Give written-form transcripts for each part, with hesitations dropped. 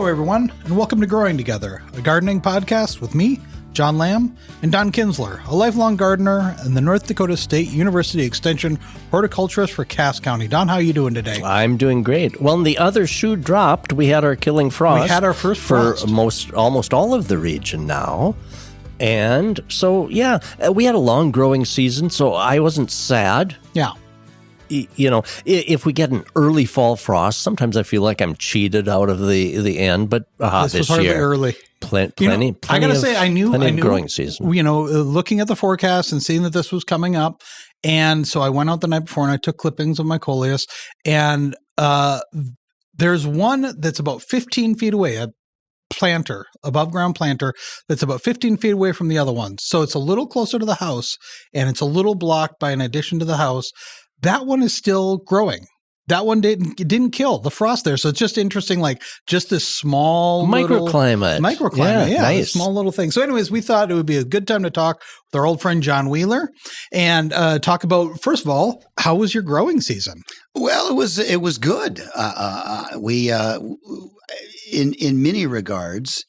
Hello, everyone, and welcome to Growing Together, a gardening podcast with me, John Lamb, and Don Kinsler, a lifelong gardener and the North Dakota State University Extension horticulturist for Cass County. Don, how are you doing today? I'm doing great. Well, the other shoe dropped. We had our killing frost. We had our first frost. For almost all of the region now. And so, yeah, we had a long growing season, so I wasn't sad. Yeah. You know, if we get an early fall frost, sometimes I feel like I'm cheated out of the end. But this was hardly year, early. Plenty. I gotta say, I knew growing season. You know, looking at the forecast and seeing that this was coming up, and so I went out the night before and I took clippings of my coleus, and there's one that's about 15 feet away, a planter, above ground planter, that's about 15 feet away from the other ones. So it's a little closer to the house, and it's a little blocked by an addition to the house. That one is still growing. That one didn't kill the frost there. So it's just interesting, like just this small microclimate. Yeah, nice. Small little thing. So anyways, we thought it would be a good time to talk with our old friend John Wheeler and talk about, first of all, how was your growing season? Well, it was good. We in many regards,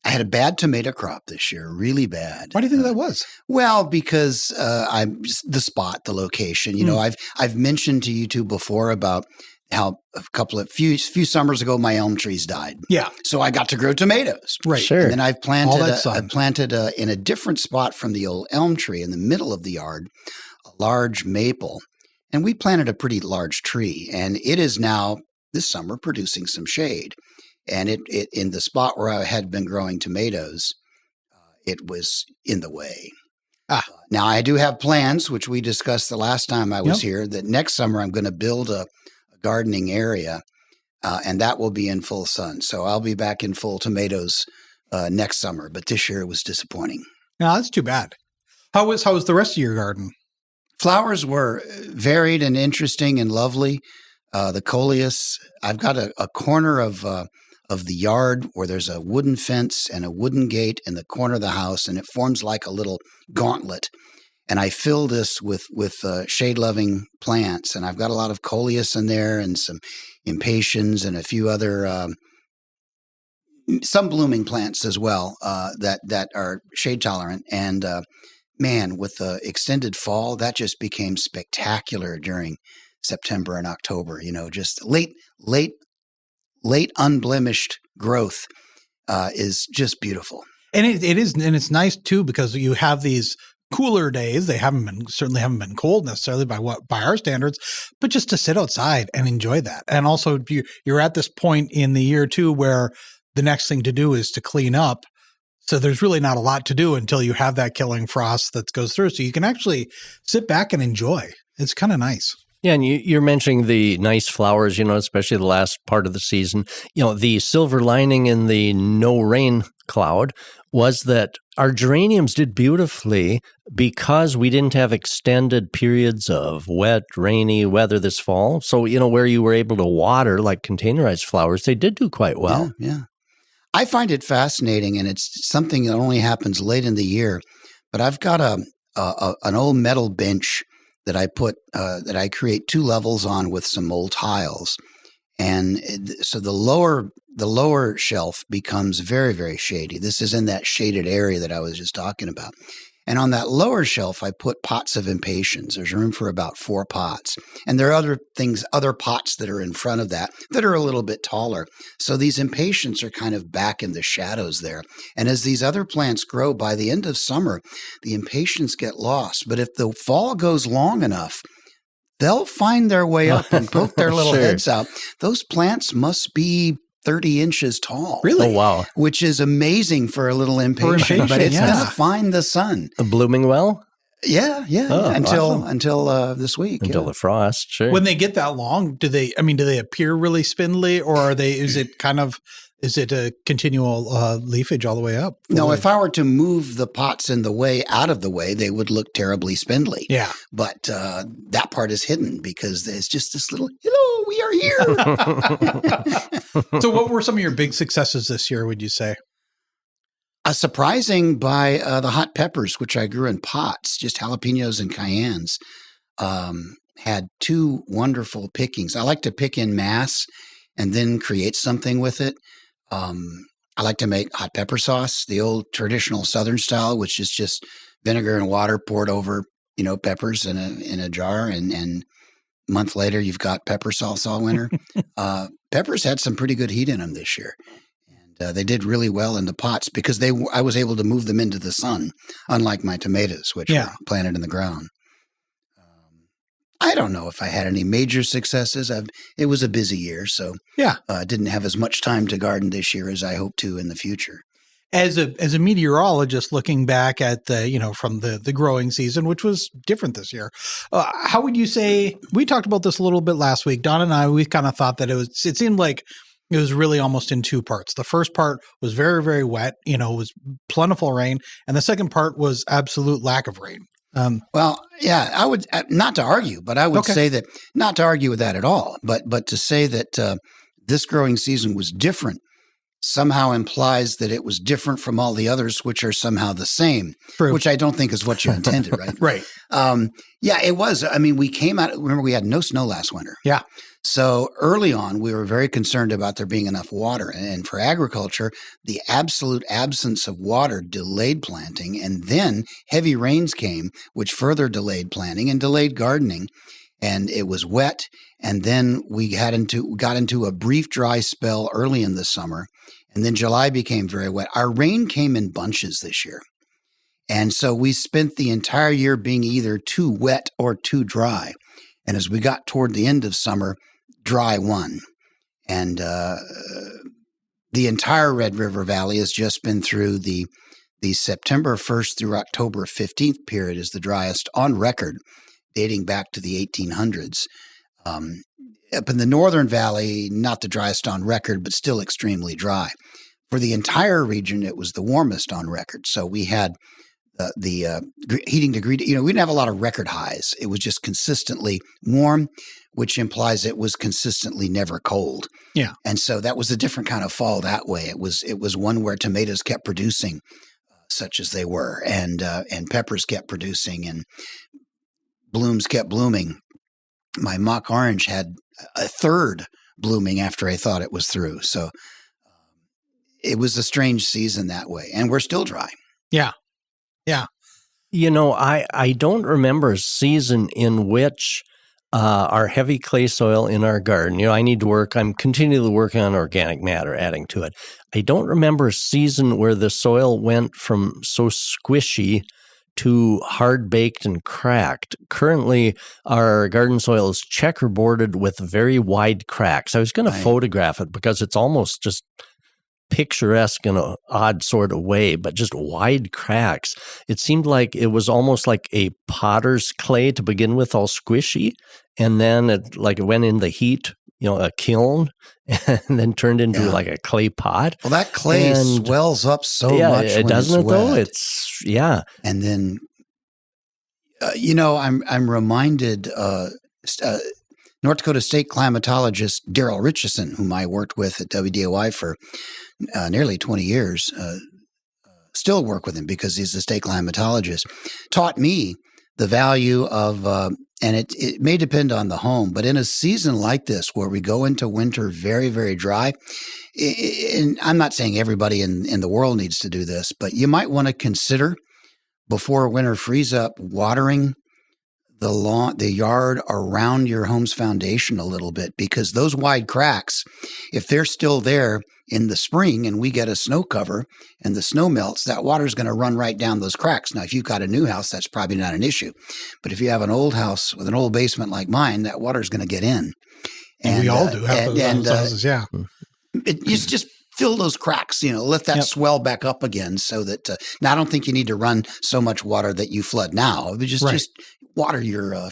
I had a bad tomato crop this year, really bad. Why do you think that was? Well, because I'm just the spot, the location. You know, I've mentioned to you two before about how a few summers ago my elm trees died. Yeah, so I got to grow tomatoes. Right, sure. And then I've planted in a different spot from the old elm tree in the middle of the yard, a large maple, and we planted a pretty large tree, and it is now this summer producing some shade. And it in the spot where I had been growing tomatoes, it was in the way. Now, I do have plans, which we discussed the last time I was here, that next summer I'm going to build a gardening area, and that will be in full sun. So I'll be back in full tomatoes next summer. But this year it was disappointing. No, that's too bad. How was the rest of your garden? Flowers were varied and interesting and lovely. The coleus, I've got a corner of the yard where there's a wooden fence and a wooden gate in the corner of the house, and it forms like a little gauntlet. And I fill this with shade-loving plants, and I've got a lot of coleus in there and some impatiens and a few other some blooming plants as well that are shade-tolerant. And man, with the extended fall, that just became spectacular during September and October. You know, just late unblemished growth is just beautiful. And it is, and it's nice too, because you have these cooler days. They certainly haven't been cold necessarily by our standards, but just to sit outside and enjoy that. And also you're at this point in the year too, where the next thing to do is to clean up. So there's really not a lot to do until you have that killing frost that goes through. So you can actually sit back and enjoy. It's kind of nice. Yeah, and you're mentioning the nice flowers, you know, especially the last part of the season. You know, the silver lining in the no rain cloud was that our geraniums did beautifully because we didn't have extended periods of wet, rainy weather this fall. So, you know, where you were able to water like containerized flowers, they did do quite well. Yeah. I find it fascinating, and it's something that only happens late in the year. But I've got an old metal bench that I create two levels on with some old tiles. And so the lower shelf becomes very, very shady. This is in that shaded area that I was just talking about. And on that lower shelf, I put pots of impatiens. There's room for about 4 pots. And there are other pots that are in front of that are a little bit taller. So these impatiens are kind of back in the shadows there. And as these other plants grow, by the end of summer, the impatiens get lost. But if the fall goes long enough, they'll find their way up and poke their little heads out. Those plants must be 30 inches tall. Really? Oh, wow. Which is amazing for a little impatient, but it's going to find the sun. Blooming well? Yeah. Oh, until this week. Until the frost, sure. When they get that long, do they appear really spindly, or is it a continual leafage all the way up? No, if I were to move the pots in the way out of the way, they would look terribly spindly. Yeah. But that part is hidden because there's just this little, hello, we are here. So what were some of your big successes this year, would you say? Surprising by the hot peppers, which I grew in pots, just jalapenos and cayennes, had 2 wonderful pickings. I like to pick in mass, and then create something with it. I like to make hot pepper sauce, the old traditional Southern style, which is just vinegar and water poured over, peppers in a jar, and a month later you've got pepper sauce all winter. Peppers had some pretty good heat in them this year, and they did really well in the pots because I was able to move them into the sun, unlike my tomatoes, which were planted in the ground. I don't know if I had any major successes. It was a busy year, so I didn't have as much time to garden this year as I hope to in the future. As a meteorologist, looking back at from the growing season, which was different this year, how would you say? We talked about this a little bit last week. Don and I, we kind of thought that it seemed like it was really almost in two parts. The first part was very, very wet. It was plentiful rain, and the second part was absolute lack of rain. I would not to argue, but I would say that not to argue with that at all, but to say that this growing season was different somehow implies that it was different from all the others, which are somehow the same. True. Which I don't think is what you intended, right? Right. It was. I mean, we came out. Remember, we had no snow last winter. Yeah. So early on, we were very concerned about there being enough water. And for agriculture, the absolute absence of water delayed planting. And then heavy rains came, which further delayed planting and delayed gardening. And it was wet. And then we got into a brief dry spell early in the summer. And then July became very wet. Our rain came in bunches this year. And so we spent the entire year being either too wet or too dry. And as we got toward the end of summer, dry won. And the entire Red River Valley has just been through the September 1st through October 15th period is the driest on record, dating back to the 1800s. Up in the Northern Valley, not the driest on record, but still extremely dry. For the entire region, it was the warmest on record. So we had the heating degree, we didn't have a lot of record highs. It was just consistently warm, which implies it was consistently never cold. Yeah. And so that was a different kind of fall that way. It was one where tomatoes kept producing such as they were, and peppers kept producing, and blooms kept blooming. My mock orange had a third blooming after I thought it was through. So it was a strange season that way, and we're still dry. Yeah. Yeah. I don't remember a season in which our heavy clay soil in our garden, I'm continually working on organic matter, adding to it. I don't remember a season where the soil went from so squishy to hard-baked and cracked. Currently, our garden soil is checkerboarded with very wide cracks. I was going to photograph it because it's almost just picturesque in an odd sort of way, but just wide cracks. It seemed like it was almost like a potter's clay to begin with, all squishy, and then it went in the heat, a kiln, and then turned into like a clay pot. Well, that clay swells up so much when doesn't it's it though? wet. It's And then, I'm reminded North Dakota State climatologist Daryl Richardson, whom I worked with at WDAY for nearly 20 years, still work with him because he's a state climatologist, taught me the value of, and it may depend on the home, but in a season like this where we go into winter very, very dry, and I'm not saying everybody in the world needs to do this, but you might want to consider before winter freeze up, watering the yard around your home's foundation a little bit, because those wide cracks, if they're still there in the spring and we get a snow cover and the snow melts, that water is going to run right down those cracks. Now, if you've got a new house, that's probably not an issue. But if you have an old house with an old basement like mine, that water is going to get in. And we all do have those houses, yeah. You just fill those cracks, let that swell back up again so that, now I don't think you need to run so much water that you flood now, but just water your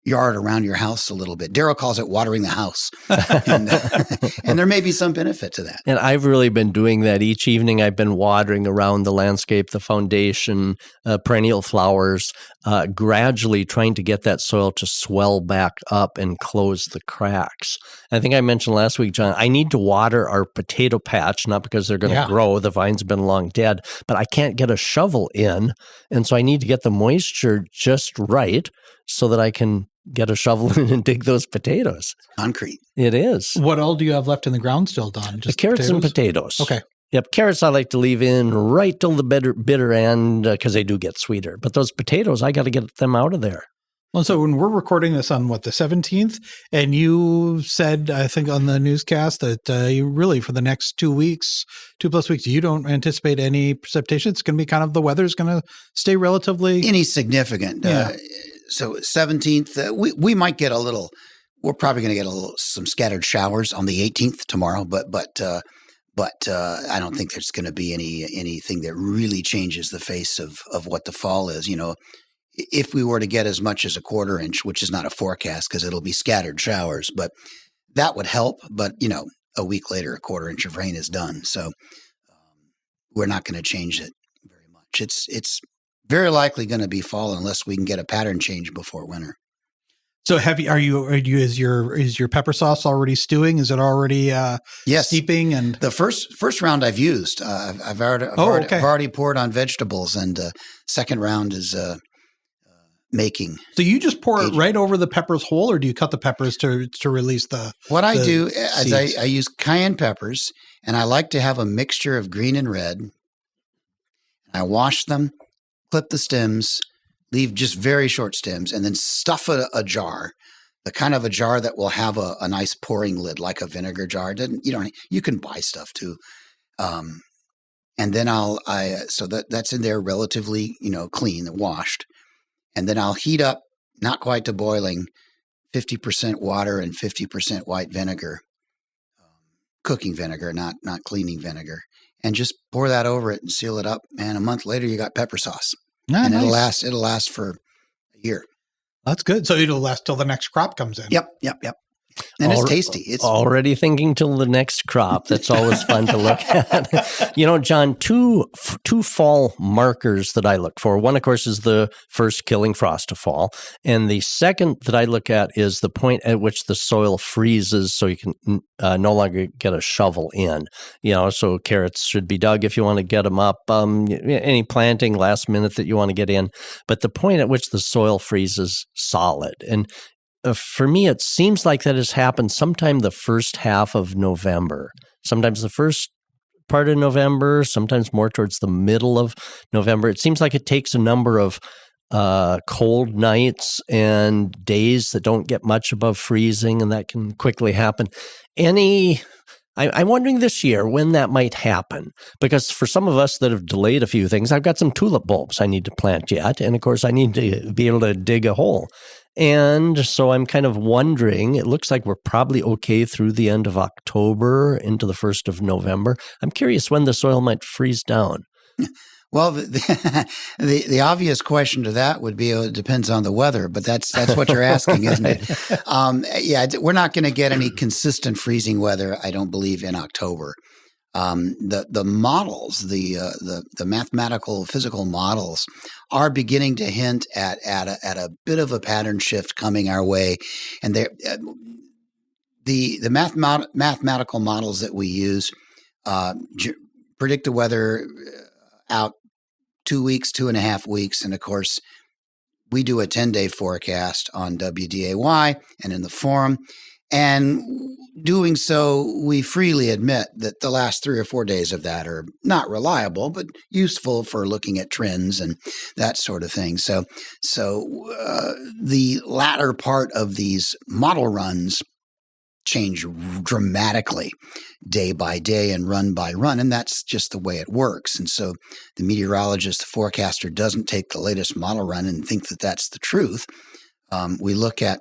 yard around your house a little bit. Daryl calls it watering the house. And there may be some benefit to that. And I've really been doing that each evening. I've been watering around the landscape, the foundation, perennial flowers, gradually trying to get that soil to swell back up and close the cracks. I think I mentioned last week, John, I need to water our potato patch, not because they're going to grow. The vines have been long dead, but I can't get a shovel in. And so I need to get the moisture just right so that I can get a shovel in and dig those potatoes. Concrete. It is. What all do you have left in the ground still, Don? The carrots and potatoes. Okay. Yep, carrots I like to leave in right till the bitter end because they do get sweeter. But those potatoes, I got to get them out of there. Well, so when we're recording this on the 17th, and you said, I think on the newscast that you really for the next 2 weeks, 2+ weeks, you don't anticipate any precipitation. It's going to be kind of the weather's going to stay relatively insignificant. Yeah. So 17th, we might get a little. We're probably going to get some scattered showers on the 18th tomorrow, but I don't think there's going to be anything that really changes the face of what the fall is. You know, if we were to get as much as a 1/4 inch, which is not a forecast because it'll be scattered showers, but that would help. But, you know, a week later, a 1/4 inch of rain is done. So we're not going to change it very much. It's very likely going to be fall unless we can get a pattern change before winter. So is your pepper sauce already stewing? Is it already yes. steeping? And the first round I've used, I've already poured on vegetables, and second round is making. So you just pour it right over the peppers whole, or do you cut the peppers to release the? What I do is seeds? I use cayenne peppers, and I like to have a mixture of green and red. I wash them, clip the stems, leave just very short stems, and then stuff a jar, the kind of a jar that will have a nice pouring lid, like a vinegar jar. You can buy stuff too. And then so that's in there relatively, clean and washed. And then I'll heat up, not quite to boiling, 50% water and 50% white vinegar, cooking vinegar, not cleaning vinegar, and just pour that over it and seal it up. And a month later, you got pepper sauce. And nice. It'll last for a year. That's good. So it'll last till the next crop comes in. Yep. And it's tasty. It's already thinking till the next crop. That's always fun to look at. John, two fall markers that I look for. One, of course, is the first killing frost to fall. And the second that I look at is the point at which the soil freezes so you can no longer get a shovel in. So carrots should be dug if you want to get them up. Any planting last minute that you want to get in. But the point at which the soil freezes solid. And for me, it seems like that has happened sometime the first half of November, sometimes the first part of November, sometimes more towards the middle of November. It seems like it takes a number of cold nights and days that don't get much above freezing, and that can quickly happen. I'm wondering this year when that might happen, because for some of us that have delayed a few things, I've got some tulip bulbs I need to plant yet, and of course I need to be able to dig a hole. And so I'm kind of wondering, it looks like we're probably okay through the end of October into the 1st of November. I'm curious when the soil might freeze down. Well, the obvious question to that would be, it depends on the weather, but that's what you're asking, isn't it? We're not going to get any consistent freezing weather, I don't believe, in October. The models, the mathematical physical models, are beginning to hint at a bit of a pattern shift coming our way, and the mathematical models that we use predict the weather out 2 weeks, 2.5 weeks, and of course we do a 10-day forecast on WDAY and in the forum. And doing so, we freely admit that the last 3 or 4 days of that are not reliable, but useful for looking at trends and that sort of thing. So the latter part of these model runs change dramatically day by day and run by run, and that's just the way it works. And so the meteorologist, the forecaster, doesn't take the latest model run and think that that's the truth. We look at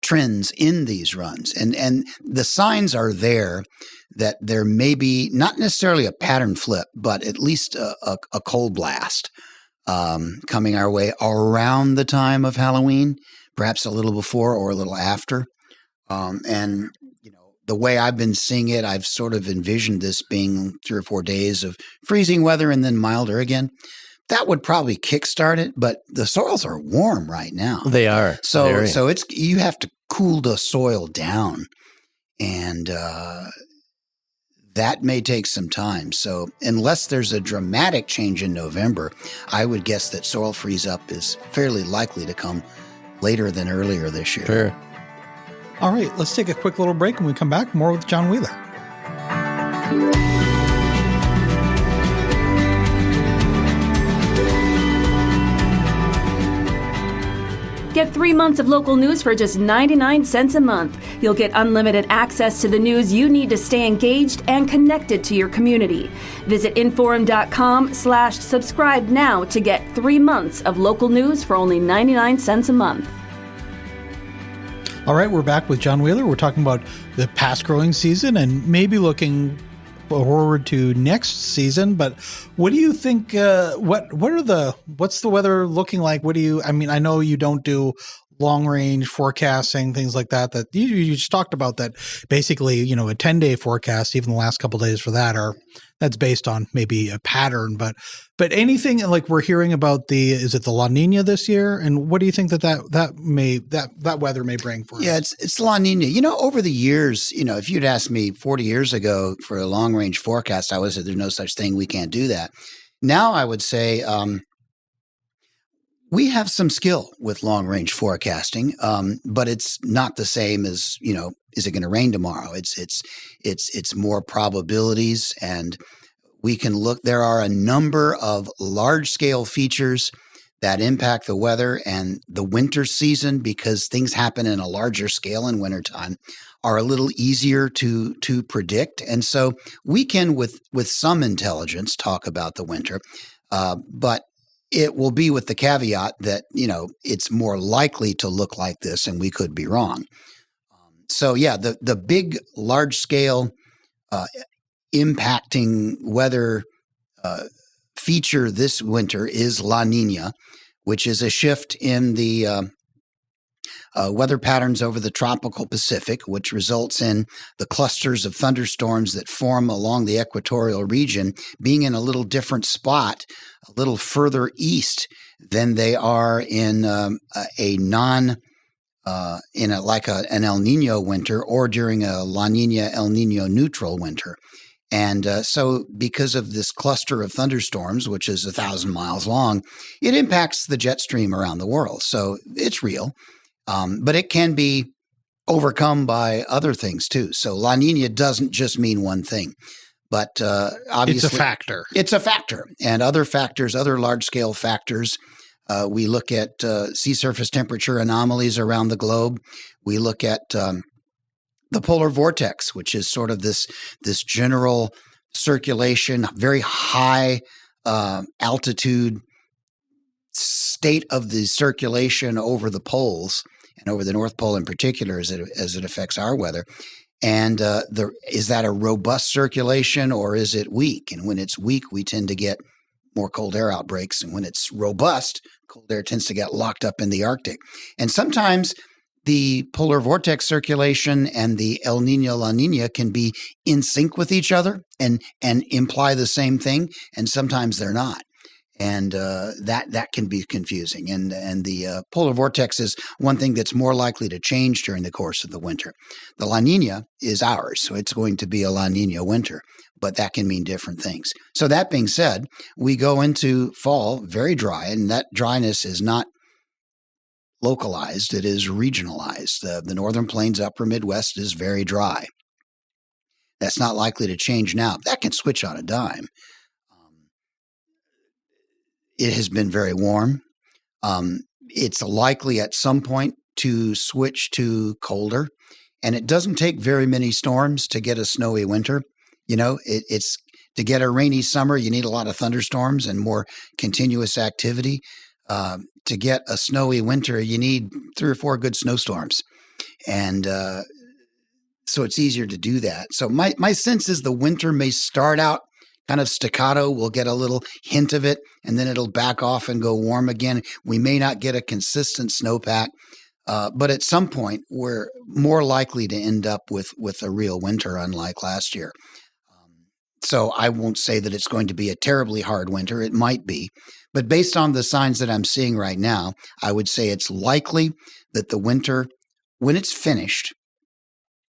trends in these runs, and the signs are there that there may be not necessarily a pattern flip, but at least a cold blast coming our way around the time of Halloween, perhaps a little before or a little after. And the way I've been seeing it, I've sort of envisioned this being 3 or 4 days of freezing weather and then milder again. That would probably kickstart it, but the soils are warm right now. They are. So you have to cool the soil down, and that may take some time. So unless there's a dramatic change in November, I would guess that soil freeze up is fairly likely to come later than earlier this year. Sure. All right, let's take a quick little break. When we come back, more with John Wheeler. Get 3 months of local news for just 99 cents a month. You'll get unlimited access to the news you need to stay engaged and connected to your community. Visit inforum.com/subscribe now to get 3 months of local news for only 99 cents a month. All right, we're back with John Wheeler. We're talking about the past growing season and maybe looking forward to next season. But what do you think? What's the weather looking like? I know you don't do long range forecasting, things like that. That you just talked about that. Basically, a 10-day forecast, even the last couple of days for that's based on maybe a pattern. But anything like we're hearing about is it the La Niña this year? And what do you think that weather may bring for us? Yeah, it's La Niña. Over the years, if you'd asked me 40 years ago for a long range forecast, I would say there's no such thing. We can't do that. Now I would say we have some skill with long range forecasting, but it's not the same as is it going to rain tomorrow? It's more probabilities, and we can look. There are a number of large scale features that impact the weather and the winter season, because things happen in a larger scale in wintertime, are a little easier to predict. And so we can, with some intelligence, talk about the winter, but it will be with the caveat that, it's more likely to look like this and we could be wrong. So yeah, the big, large scale impacting weather feature this winter is La Niña, which is a shift in the weather patterns over the tropical Pacific, which results in the clusters of thunderstorms that form along the equatorial region being in a little different spot, a little further east than they are in an El Nino winter or during a La Niña El Nino neutral winter. And so because of this cluster of thunderstorms, which is 1,000 miles long, it impacts the jet stream around the world. So it's real, but it can be overcome by other things too. So La Niña doesn't just mean one thing, but obviously it's a factor. It's a factor. And other factors, other large-scale factors, we look at sea surface temperature anomalies around the globe. We look at the polar vortex, which is sort of this general circulation, very high altitude state of the circulation over the poles and over the North Pole in particular as it affects our weather. And is that a robust circulation or is it weak? And when it's weak, we tend to get more cold air outbreaks. And when it's robust, cold air tends to get locked up in the Arctic. And sometimes the polar vortex circulation and the El Nino La Nina can be in sync with each other and imply the same thing, and sometimes they're not. And that can be confusing. And the polar vortex is one thing that's more likely to change during the course of the winter. The La Nina is ours, so it's going to be a La Nina winter, but that can mean different things. So that being said, we go into fall very dry, and that dryness is not localized, it is regionalized. The Northern Plains, upper Midwest is very dry. That's not likely to change now. That can switch on a dime. It has been very warm. It's likely at some point to switch to colder, and it doesn't take very many storms to get a snowy winter. It's to get a rainy summer, you need a lot of thunderstorms and more continuous activity. To get a snowy winter, you need 3 or 4 good snowstorms. And so it's easier to do that. So my sense is the winter may start out kind of staccato. We'll get a little hint of it, and then it'll back off and go warm again. We may not get a consistent snowpack, but at some point, we're more likely to end up with a real winter, unlike last year. So I won't say that it's going to be a terribly hard winter. It might be. But based on the signs that I'm seeing right now, I would say it's likely that the winter, when it's finished,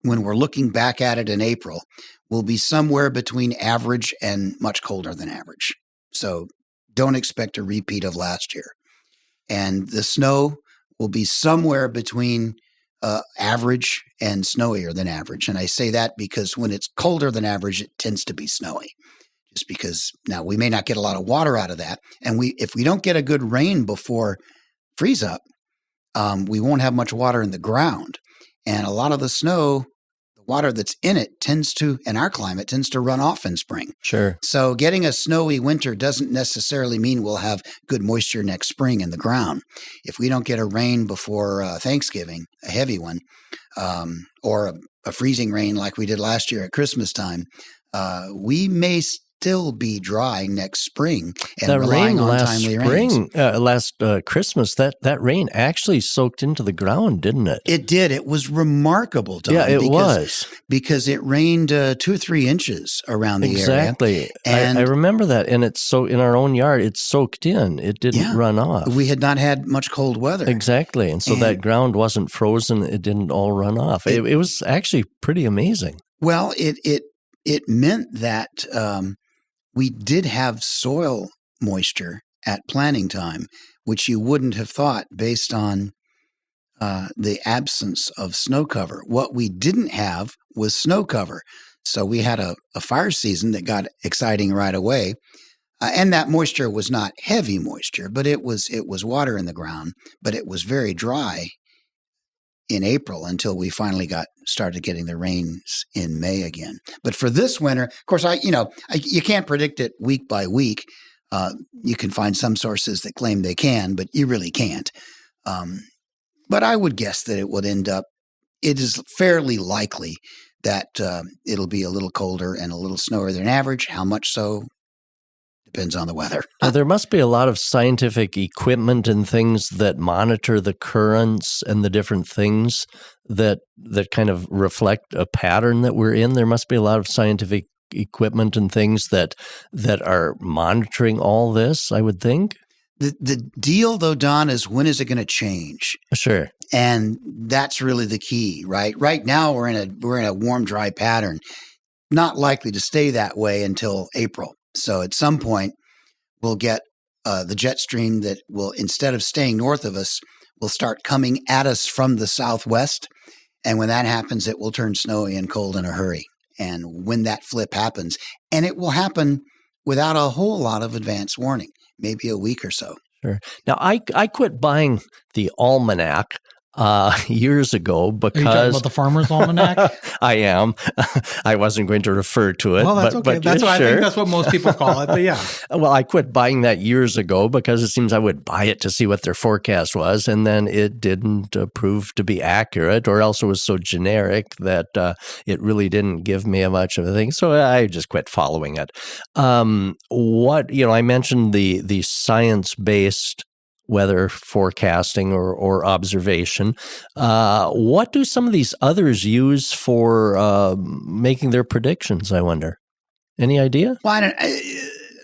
when we're looking back at it in April, will be somewhere between average and much colder than average. So don't expect a repeat of last year. And the snow will be somewhere between average and snowier than average. And I say that because when it's colder than average, it tends to be snowy. Just because now we may not get a lot of water out of that. And if we don't get a good rain before freeze up, we won't have much water in the ground. And a lot of the snow, the water that's in it in our climate, tends to run off in spring. Sure. So getting a snowy winter doesn't necessarily mean we'll have good moisture next spring in the ground. If we don't get a rain before Thanksgiving, a heavy one, or a freezing rain like we did last year at Christmas time, we may still be dry next spring and that relying rain on last timely rains. Last Christmas, that rain actually soaked into the ground, didn't it? It did. It was remarkable, Don. Yeah, it was. Because it rained 2 or 3 inches around the area. Exactly. And I remember that. And it's so in our own yard, it's soaked in. It didn't run off. We had not had much cold weather. Exactly. And so that ground wasn't frozen. It didn't all run off. It was actually pretty amazing. Well, it meant that we did have soil moisture at planting time, which you wouldn't have thought based on the absence of snow cover. What we didn't have was snow cover. So we had a fire season that got exciting right away. And that moisture was not heavy moisture, but it was water in the ground, but it was very dry in April until we finally started getting the rains in May again. But for this winter, of course, you can't predict it week by week. You can find some sources that claim they can, but you really can't. But I would guess that it is fairly likely that it'll be a little colder and a little snowier than average. How much so? Depends on the weather. Now, there must be a lot of scientific equipment and things that monitor the currents and the different things that kind of reflect a pattern that we're in. There must be a lot of scientific equipment and things that are monitoring all this, I would think. The deal, though, Don, is when is it going to change? Sure. And that's really the key, right? Right now, we're in a warm, dry pattern, not likely to stay that way until April. So at some point, we'll get the jet stream that will, instead of staying north of us, will start coming at us from the southwest. And when that happens, it will turn snowy and cold in a hurry. And when that flip happens, and it will happen without a whole lot of advance warning, maybe a week or so. Sure. Now, I quit buying the almanac years ago because... Are you talking about the Farmer's Almanac? I am. I wasn't going to refer to it. Well, that's okay. But That's what sure. I think that's what most people call it, but yeah. Well, I quit buying that years ago because it seems I would buy it to see what their forecast was, and then it didn't prove to be accurate, or else it was so generic that it really didn't give me much of a thing. So I just quit following it. I mentioned the science-based weather forecasting or observation. What do some of these others use for making their predictions, I wonder? Any idea? Well,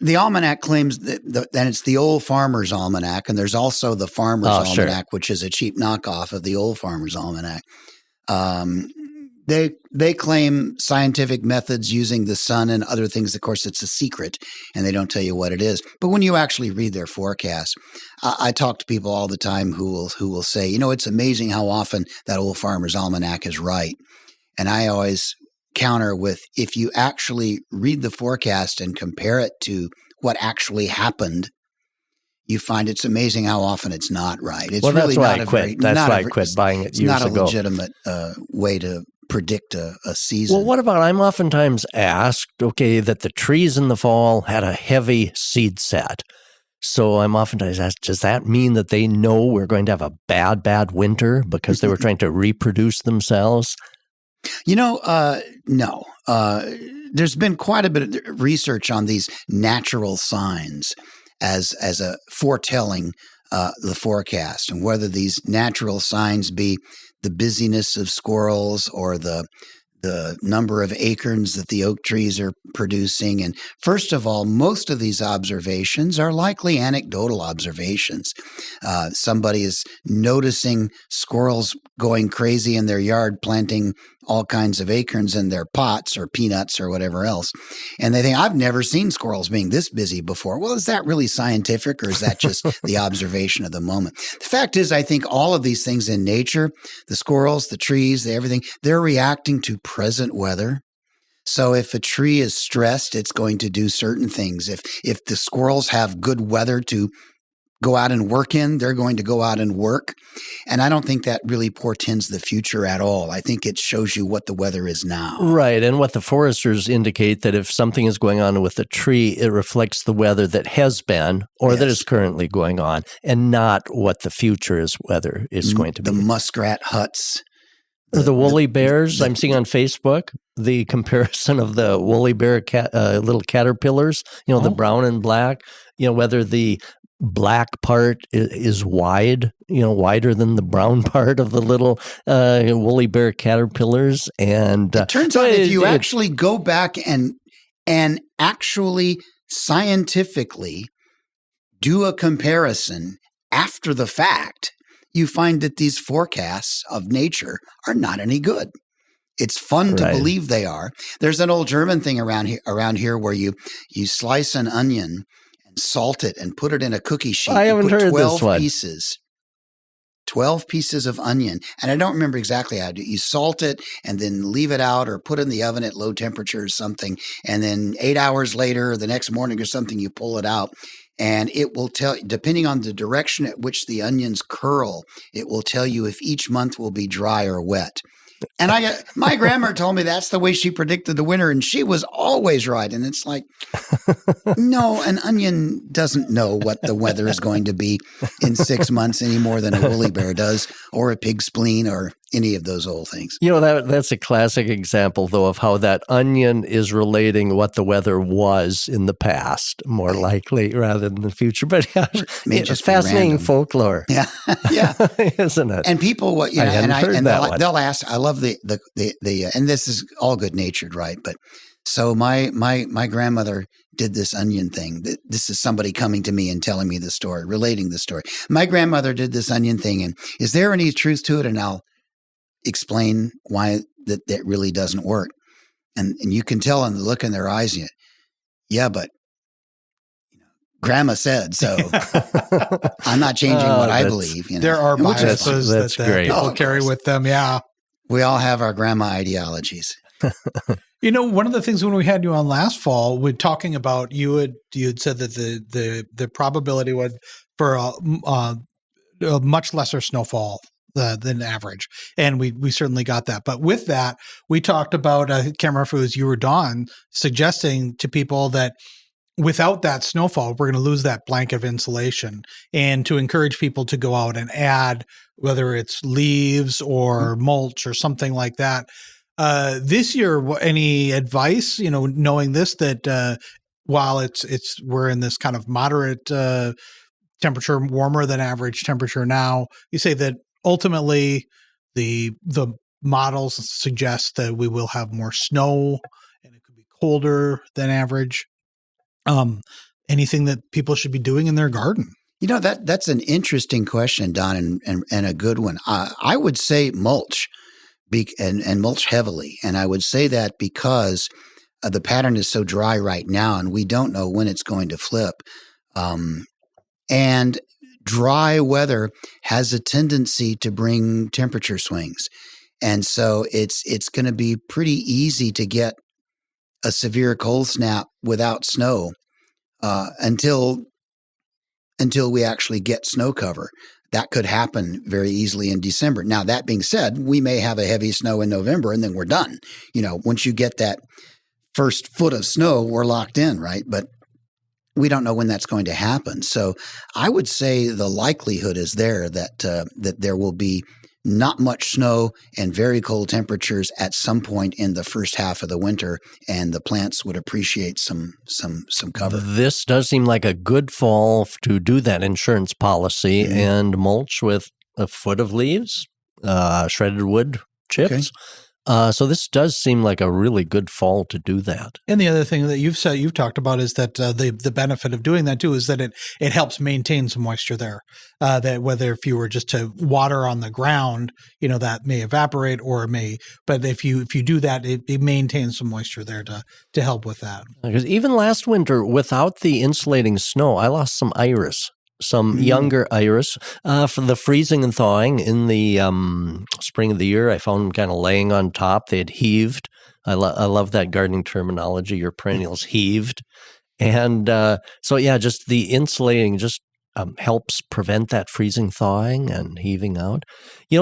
the almanac claims that it's the Old Farmer's Almanac, and there's also the Farmer's Almanac, sure. which is a cheap knockoff of the Old Farmer's Almanac. They claim scientific methods using the sun and other things. Of course, it's a secret, and they don't tell you what it is. But when you actually read their forecast, I talk to people all the time who will say, it's amazing how often that Old Farmer's Almanac is right. And I always counter with, if you actually read the forecast and compare it to what actually happened, you find it's amazing how often it's not right. It's that's really why not I quit. That's why I quit buying it years ago. It's not a legitimate way to predict a season. Well, what about, I'm oftentimes asked, that the trees in the fall had a heavy seed set. So I'm oftentimes asked, does that mean that they know we're going to have a bad winter because they were trying to reproduce themselves? No. There's been quite a bit of research on these natural signs as a foretelling the forecast, and whether these natural signs be the busyness of squirrels or the number of acorns that the oak trees are producing. And first of all, most of these observations are likely anecdotal observations. Somebody is noticing squirrels going crazy in their yard planting all kinds of acorns in their pots or peanuts or whatever else. And they think, I've never seen squirrels being this busy before. Well, is that really scientific, or is that just the observation of the moment? The fact is, I think all of these things in nature, the squirrels, the trees, everything, they're reacting to present weather. So if a tree is stressed, it's going to do certain things. If the squirrels have good weather to go out and work in, they're going to go out and work. And I don't think that really portends the future at all. I think it shows you what the weather is now. Right. And what the foresters indicate, that if something is going on with a tree, it reflects the weather that has been or that is currently going on, and not what the future weather is going to be. The muskrat huts. Or the woolly bears. I'm seeing on Facebook the comparison of the woolly bear little caterpillars, the brown and black, whether the black part is wide, wider than the brown part of the little woolly bear caterpillars. And it turns out if you actually go back and actually scientifically do a comparison after the fact, you find that these forecasts of nature are not any good. It's fun to believe they are. There's an old German thing around here where you slice an onion, salt it, and put it in a cookie sheet. I haven't heard 12 this one. 12 pieces of onion. And I don't remember exactly how to do it. You salt it and then leave it out or put it in the oven at low temperature or something. And then 8 hours later or the next morning or something, you pull it out. And it will tell, depending on the direction at which the onions curl, it will tell you if each month will be dry or wet. And my grandma told me that's the way she predicted the winter, and she was always right. And it's like, no, an onion doesn't know what the weather is going to be in 6 months any more than a woolly bear does, or a pig spleen, or any of those old things. That's a classic example, though, of how that onion is relating what the weather was in the past, more likely, rather than the future. But it's fascinating folklore. Yeah, yeah, isn't it? And people, they'll ask. I love the and this is all good natured, right? But so my grandmother did this onion thing. This is somebody coming to me and telling me the story, relating the story. My grandmother did this onion thing, and is there any truth to it? And I'll explain why that really doesn't work. And you can tell on the look in their eyes, yeah, but Grandma said so. I'm not changing what I believe. There are biases that people carry with them. Yeah, we all have our grandma ideologies. One of the things when we had you on last fall, we're talking about you had said that the probability was for a much lesser snowfall than average, and we certainly got that. But with that, we talked about I can't remember if it was you or Dawn suggesting to people that without that snowfall, we're going to lose that blanket of insulation, and to encourage people to go out and add whether it's leaves or mulch or something like that. This year, any advice? Knowing this that while we're in this kind of moderate temperature, warmer than average temperature now, you say that ultimately the models suggest that we will have more snow and it could be colder than average. Anything that people should be doing in their garden? That's an interesting question, Don, and a good one. I would say mulch. And mulch heavily. And I would say that because the pattern is so dry right now and we don't know when it's going to flip. And dry weather has a tendency to bring temperature swings. And so it's going to be pretty easy to get a severe cold snap without snow until we actually get snow cover. That could happen very easily in December. Now, that being said, we may have a heavy snow in November and then we're done. Once you get that first foot of snow, we're locked in, right? But we don't know when that's going to happen. So I would say the likelihood is there that there will be not much snow and very cold temperatures at some point in the first half of the winter, and the plants would appreciate some cover. This does seem like a good fall to do that insurance policy and mulch with a foot of leaves, shredded wood chips. So this does seem like a really good fall to do that. And the other thing that you've talked about is that the benefit of doing that too is that it helps maintain some moisture there. That whether if you were just to water on the ground, that may evaporate but if you do that, it maintains some moisture there to help with that. Because even last winter, without the insulating snow, I lost some iris. Some younger iris for the freezing and thawing in the spring of the year. I found them kind of laying on top. They had heaved. I love that gardening terminology. Your perennials heaved. And just the insulating just helps prevent that freezing, thawing, and heaving out.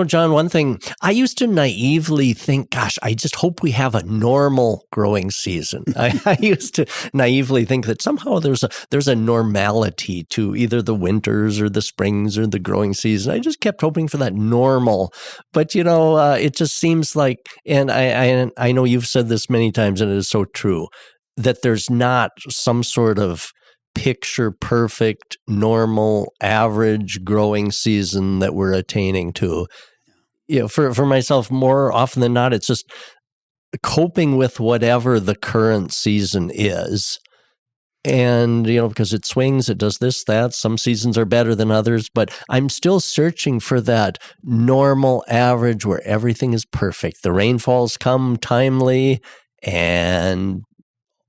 John, one thing, I used to naively think, gosh, I just hope we have a normal growing season. I used to naively think that somehow there's a normality to either the winters or the springs or the growing season. I just kept hoping for that normal. But, it just seems like, and I know you've said this many times, and it is so true, that there's not some sort of picture perfect, normal, average growing season that we're attaining to. For myself, more often than not, it's just coping with whatever the current season is. And, because it swings, it does this, that. Some seasons are better than others, but I'm still searching for that normal average where everything is perfect. The rainfalls come timely and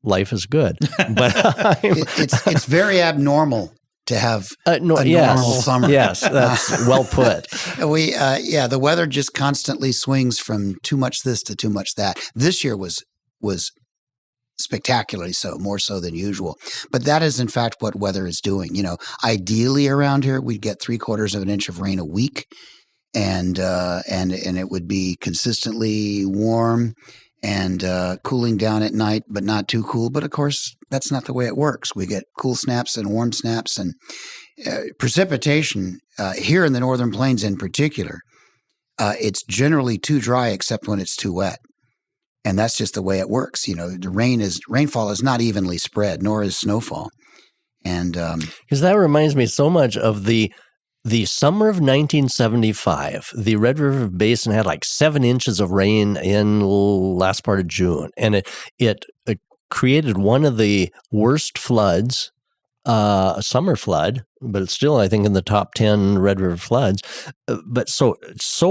life is good. But it's very abnormal to have a normal summer. Yes, that's well put. The weather just constantly swings from too much this to too much that. This year was spectacularly so, more so than usual. But that is in fact what weather is doing. Ideally around here we'd get 3/4 of an inch of rain a week, and it would be consistently warm and cooling down at night, but not too cool. But of course, that's not the way it works. We get cool snaps and warm snaps, and precipitation here in the Northern Plains in particular, it's generally too dry except when it's too wet. And that's just the way it works. The rainfall is not evenly spread, nor is snowfall. And because that reminds me so much of the summer of 1975, the Red River Basin had like 7 inches of rain in last part of June, and it created one of the worst floods, a summer flood, but it's still, I think, in the top 10 Red River floods. But so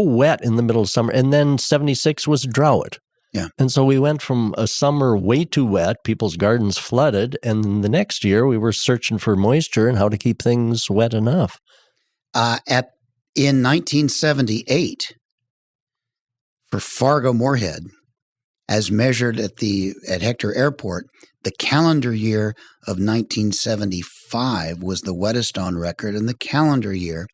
wet in the middle of summer, and then 76 was drought. Yeah. And so we went from a summer way too wet, people's gardens flooded, and the next year we were searching for moisture and how to keep things wet enough. In 1978, for Fargo-Moorhead, as measured at Hector Airport, the calendar year of 1975 was the wettest on record, and the calendar year,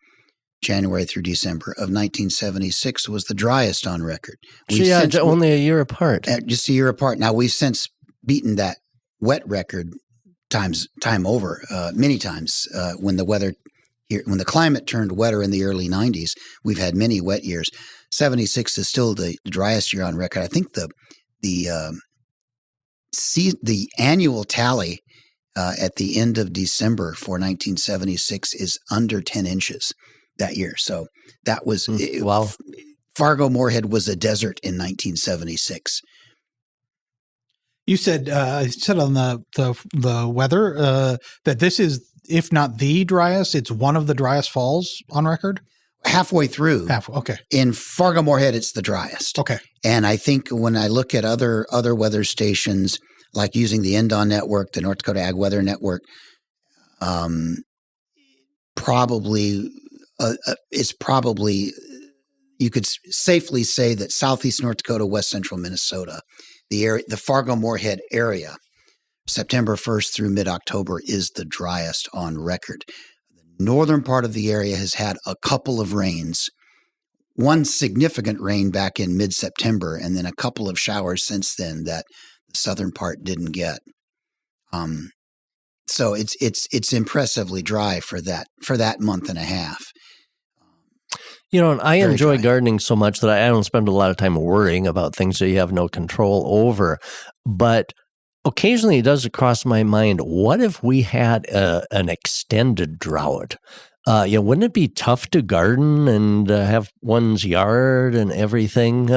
January through December of 1976, was the driest on record. Only a year apart. Just a year apart. Now we've since beaten that wet record time over many times when the climate turned wetter in the early 90s. We've had many wet years. 76 is still the driest year on record. I think the annual tally at the end of December for 1976 is under 10 inches that year. So that was wow. Fargo-Moorhead was a desert in 1976. You said on the weather that this is, if not the driest, it's one of the driest falls on record? Halfway through. Okay. In Fargo-Moorhead, it's the driest. Okay. And I think when I look at other weather stations, like using the NDAW network, the North Dakota Ag Weather Network, it's probably, you could safely say that southeast North Dakota, west central Minnesota, the Fargo-Moorhead area, September 1st through mid-October is the driest on record. The northern part of the area has had a couple of rains, one significant rain back in mid-September, and then a couple of showers since then that the southern part didn't get. So it's impressively dry for that month and a half. And I enjoy gardening so much that I don't spend a lot of time worrying about things that you have no control over. But occasionally it does cross my mind, what if we had an extended drought? Wouldn't it be tough to garden and have one's yard and everything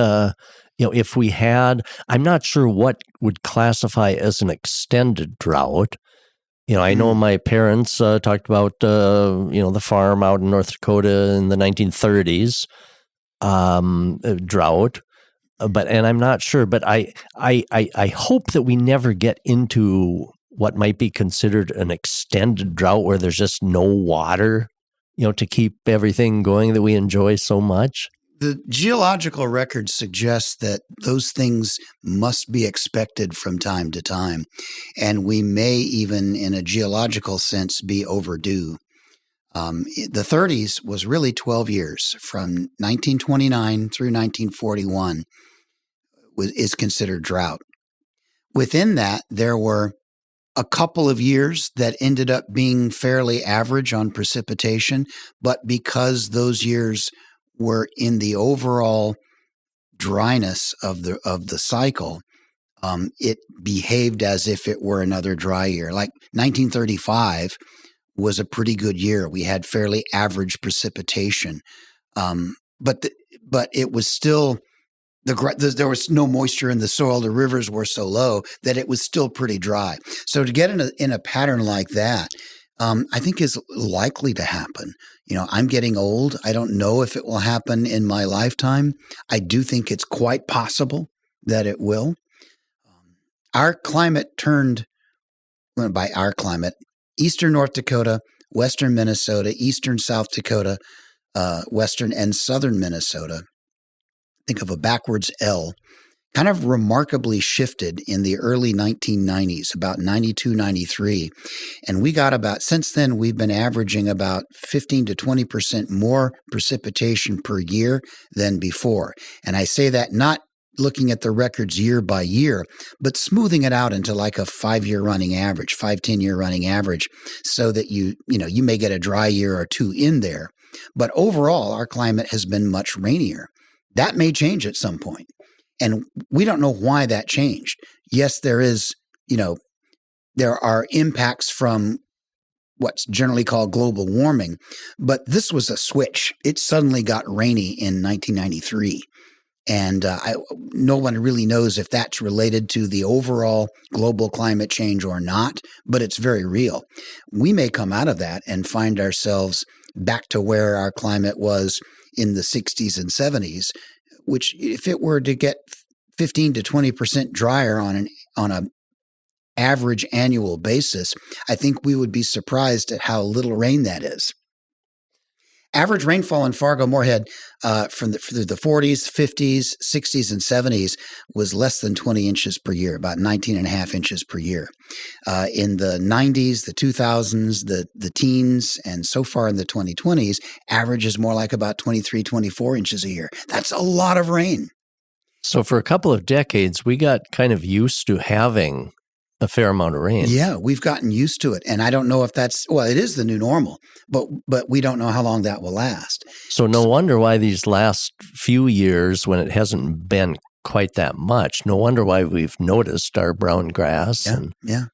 if we had, I'm not sure what would classify as an extended drought. I know my parents talked about, the farm out in North Dakota in the 1930s, drought. And I'm not sure, but I hope that we never get into what might be considered an extended drought where there's just no water, to keep everything going that we enjoy so much. The geological record suggests that those things must be expected from time to time, and we may even, in a geological sense, be overdue. The 30s was really 12 years, from 1929 through 1941 is considered drought. Within that, there were a couple of years that ended up being fairly average on precipitation, but because those years were in the overall dryness of the cycle, it behaved as if it were another dry year. Like 1935 was a pretty good year. We had fairly average precipitation, but it was still there was no moisture in the soil. The rivers were so low that it was still pretty dry. So to get in a pattern like that, I think is likely to happen. I'm getting old. I don't know if it will happen in my lifetime. I do think it's quite possible that it will. Our climate turned, by our climate, eastern North Dakota, western Minnesota, eastern South Dakota, western and southern Minnesota. Think of a backwards L, kind of remarkably shifted in the early 1990s, about 92, 93. And we got since then, we've been averaging about 15 to 20% more precipitation per year than before. And I say that not looking at the records year by year, but smoothing it out into like a 5-year running average, 10-year running average, so that you may get a dry year or two in there. But overall, our climate has been much rainier. That may change at some point. And we don't know why that changed. Yes, there are impacts from what's generally called global warming, but this was a switch. It suddenly got rainy in 1993. And no one really knows if that's related to the overall global climate change or not, but it's very real. We may come out of that and find ourselves back to where our climate was in the 60s and 70s, which if it were to get 15 to 20% drier on an average annual basis, I think we would be surprised at how little rain that is. Average rainfall in Fargo-Moorhead through the 40s, 50s, 60s, and 70s was less than 20 inches per year, about 19 and a half inches per year. In the 90s, the 2000s, the teens, and so far in the 2020s, average is more like about 23, 24 inches a year. That's a lot of rain. So for a couple of decades, we got kind of used to having a fair amount of rain. Yeah, we've gotten used to it. And I don't know if it is the new normal, but we don't know how long that will last. So no wonder why these last few years, when it hasn't been quite that much, no wonder why we've noticed our brown grass. Yeah.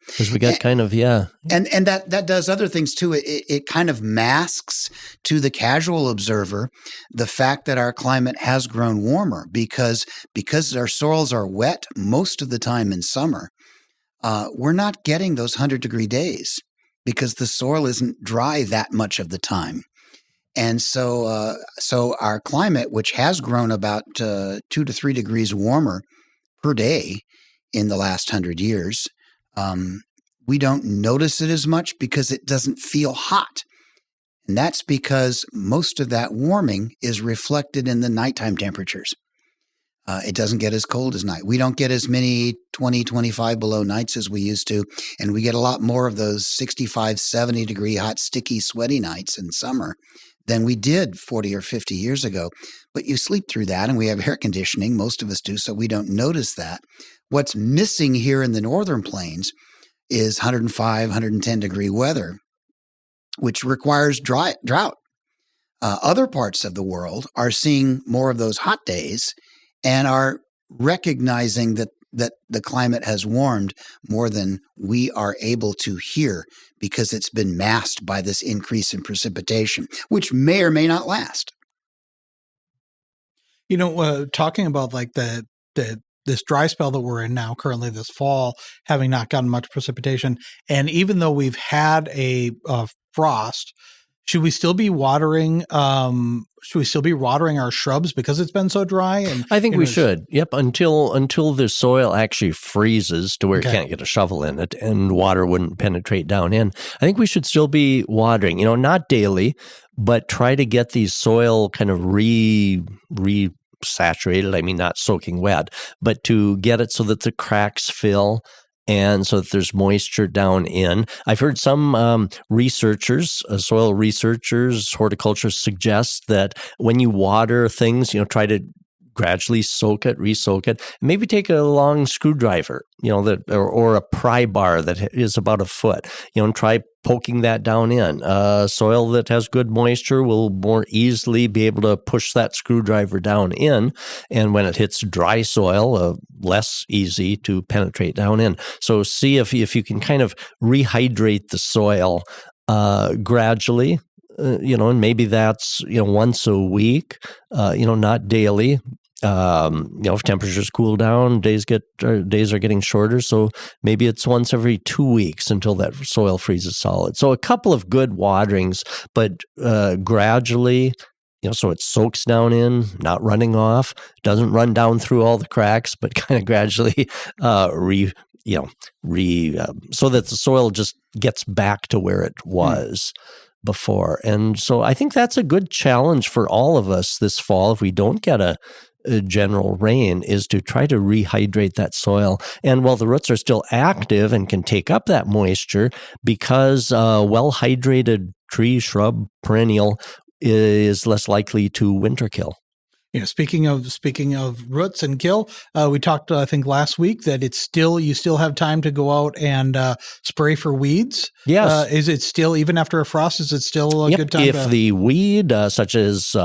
Because we got And that does other things too. It kind of masks to the casual observer the fact that our climate has grown warmer because our soils are wet most of the time in summer. We're not getting those 100-degree days because the soil isn't dry that much of the time. And so our climate, which has grown about 2 to 3 degrees warmer per day in the last 100 years, we don't notice it as much because it doesn't feel hot. And that's because most of that warming is reflected in the nighttime temperatures. It doesn't get as cold as night. We don't get as many 20, 25 below nights as we used to, and we get a lot more of those 65, 70-degree hot, sticky, sweaty nights in summer than we did 40 or 50 years ago. But you sleep through that, and we have air conditioning. Most of us do, so we don't notice that. What's missing here in the northern plains is 105, 110-degree weather, which requires drought. Other parts of the world are seeing more of those hot days and are recognizing that the climate has warmed more than we are able to hear because it's been masked by this increase in precipitation, which may or may not last. Talking about like this dry spell that we're in now, currently this fall, having not gotten much precipitation, and even though we've had a frost, should we still be watering? Should we still be watering our shrubs because it's been so dry? And I think we should. Yep, until the soil actually freezes to where it can't get a shovel in it and water wouldn't penetrate down in. I think we should still be watering. Not daily, but try to get these soil kind of saturated. I mean, not soaking wet, but to get it so that the cracks fill and so that there's moisture down in. I've heard some researchers, soil researchers, horticulturists suggest that when you water things, try to gradually re-soak it. Maybe take a long screwdriver, or a pry bar that is about a foot, and try poking that down in. Soil that has good moisture will more easily be able to push that screwdriver down in, and when it hits dry soil, less easy to penetrate down in. So see if you can kind of rehydrate the soil gradually. And maybe that's once a week, not daily. If temperatures cool down, days are getting shorter, so maybe it's once every 2 weeks until that soil freezes solid. So a couple of good waterings, but gradually, so it soaks down in, not running off, doesn't run down through all the cracks, but kind of gradually so that the soil just gets back to where it was before. And so I think that's a good challenge for all of us this fall if we don't get a general rain, is to try to rehydrate that soil. And while the roots are still active and can take up that moisture, because well-hydrated tree, shrub, perennial is less likely to winter kill. Speaking of roots and kill, we talked, I think, last week that you still have time to go out and spray for weeds. Yes. Is it still, even after a frost, is it still a good time? If the weed, such as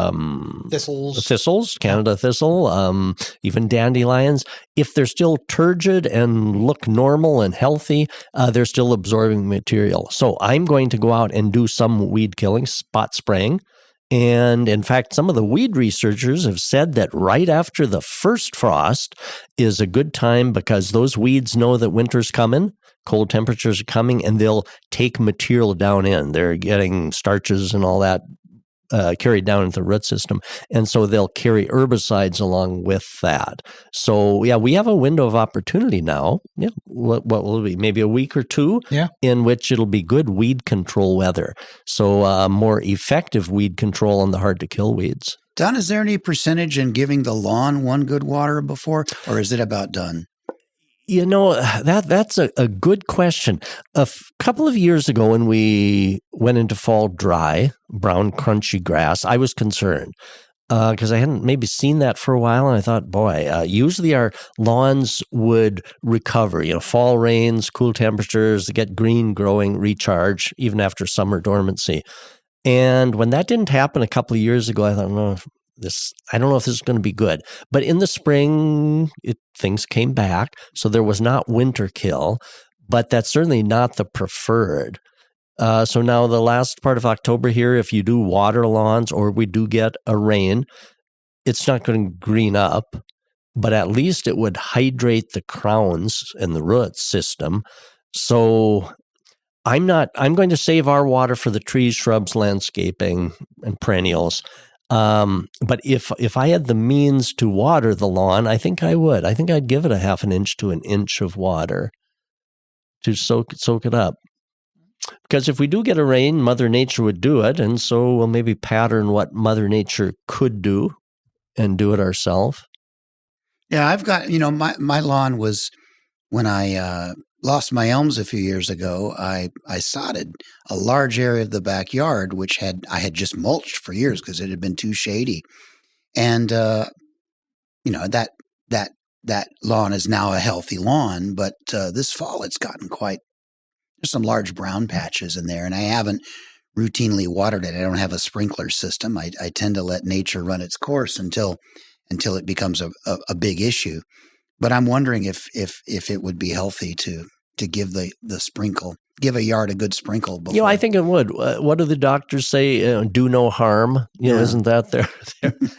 thistles, Canada thistle, even dandelions, if they're still turgid and look normal and healthy, they're still absorbing material. So I'm going to go out and do some weed killing, spot spraying. And in fact, some of the weed researchers have said that right after the first frost is a good time because those weeds know that winter's coming, cold temperatures are coming, and they'll take material down in. They're getting starches and all that carried down into the root system. And so they'll carry herbicides along with that. So, we have a window of opportunity now. Yeah. What will it be? Maybe a week or two in which it'll be good weed control weather. So more effective weed control on the hard to kill weeds. Don, is there any percentage in giving the lawn one good water before, or is it about done? That's a good question. A couple of years ago when we went into fall dry, brown crunchy grass, I was concerned because I hadn't maybe seen that for a while. And I thought, usually our lawns would recover, fall rains, cool temperatures, get green, growing, recharge, even after summer dormancy. And when that didn't happen a couple of years ago, I thought, I don't know if this is going to be good. But in the spring, things came back. So there was not winter kill, but that's certainly not the preferred. So now the last part of October here, if you do water lawns or we do get a rain, it's not going to green up, but at least it would hydrate the crowns and the root system. So I'm going to save our water for the trees, shrubs, landscaping, and perennials. But if I had the means to water the lawn, I think I would. I think I'd give it a half an inch to an inch of water to soak it up. Because if we do get a rain, Mother Nature would do it, and so we'll maybe pattern what Mother Nature could do and do it ourselves. Yeah, I've got, my lawn was, when I lost my elms a few years ago, I sodded a large area of the backyard, which I had just mulched for years because it had been too shady. And, that lawn is now a healthy lawn, but this fall it's gotten there's some large brown patches in there, and I haven't routinely watered it. I don't have a sprinkler system. I tend to let nature run its course until it becomes a big issue. But I'm wondering if it would be healthy to give the sprinkle give a yard a good sprinkle before. You know, I think it would. What do the doctors say? Do no harm. You know, isn't that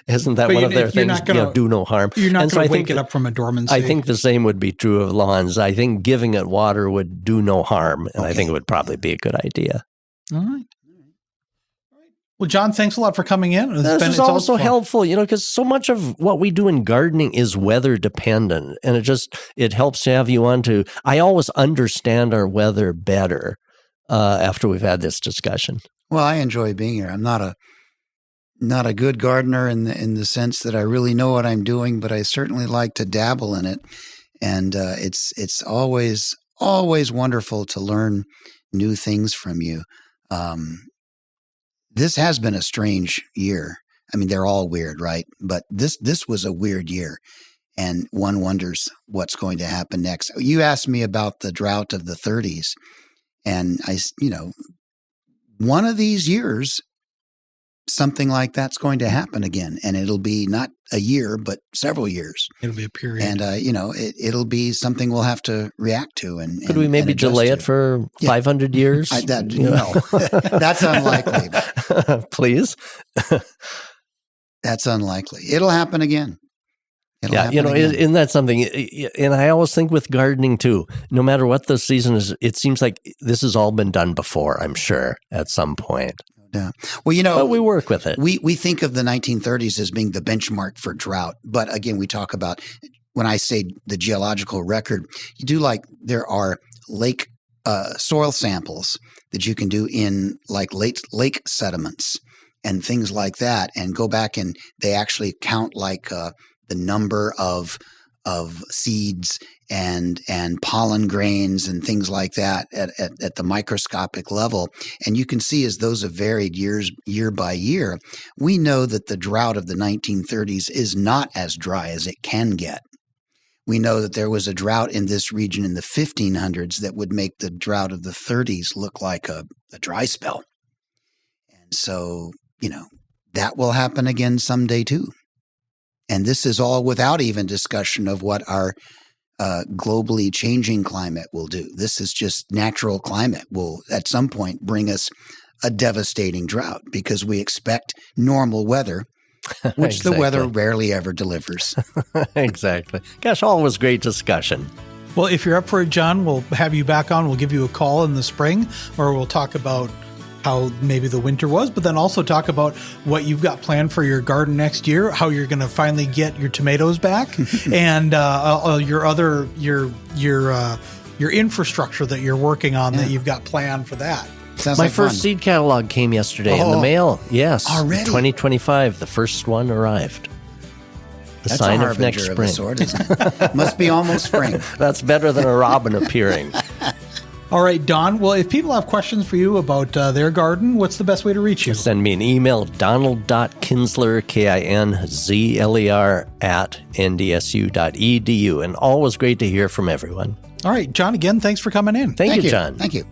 isn't that But one of their things? Do no harm. You're not And going I to wake think it up from a dormancy. I think the same would be true of lawns. I think giving it water would do no harm, and I think it would probably be a good idea. All right. Well, John, thanks a lot for coming in. This is also helpful, you know, because so much of what we do in gardening is weather dependent, and it helps to have you on to. I always understand our weather better after we've had this discussion. Well, I enjoy being here. I'm not a good gardener in the sense that I really know what I'm doing, but I certainly like to dabble in it, and it's always wonderful to learn new things from you. This has been a strange year. I mean, they're all weird, right? But this was a weird year, and one wonders what's going to happen next. You asked me about the drought of the 30s, and one of these years, something like that's going to happen again, and it'll be not a year, but several years. It'll be a period. And, it'll be something we'll have to react to. Could we maybe delay it for 500 years? No, that's unlikely. Please? That's unlikely. It'll happen again. Isn't that something? And I always think with gardening too, no matter what the season is, it seems like this has all been done before, I'm sure, at some point. Yeah. Well, but we work with it. We think of the 1930s as being the benchmark for drought. But again, we talk about, when I say the geological record, there are lake soil samples that you can do in like lake sediments and things like that, and go back and they actually count like the number of seeds and pollen grains and things like that at the microscopic level. And you can see as those have varied year by year, we know that the drought of the 1930s is not as dry as it can get. We know that there was a drought in this region in the 1500s that would make the drought of the 30s look like a dry spell. And so, that will happen again someday too. And this is all without even discussion of what our globally changing climate will do. This is just natural climate will at some point bring us a devastating drought because we expect normal weather, which the weather rarely ever delivers. Exactly. Gosh, always great discussion. Well, if you're up for it, John, we'll have you back on. We'll give you a call in the spring, or we'll talk about how maybe the winter was, but then also talk about what you've got planned for your garden next year, how you're going to finally get your tomatoes back, and your infrastructure that you're working on that you've got planned for that. Sounds My like first fun. seed catalog came yesterday in the mail. Yes, already 2025. The first one arrived. That's sign a of next harbinger spring. Of a sort, isn't it? Must be almost spring. That's better than a robin appearing. All right, Don. Well, if people have questions for you about their garden, what's the best way to reach you? Send me an email, donald.kinsler, KINZLER, @ndsu.edu. And always great to hear from everyone. All right, John, again, thanks for coming in. Thank you, John. Thank you.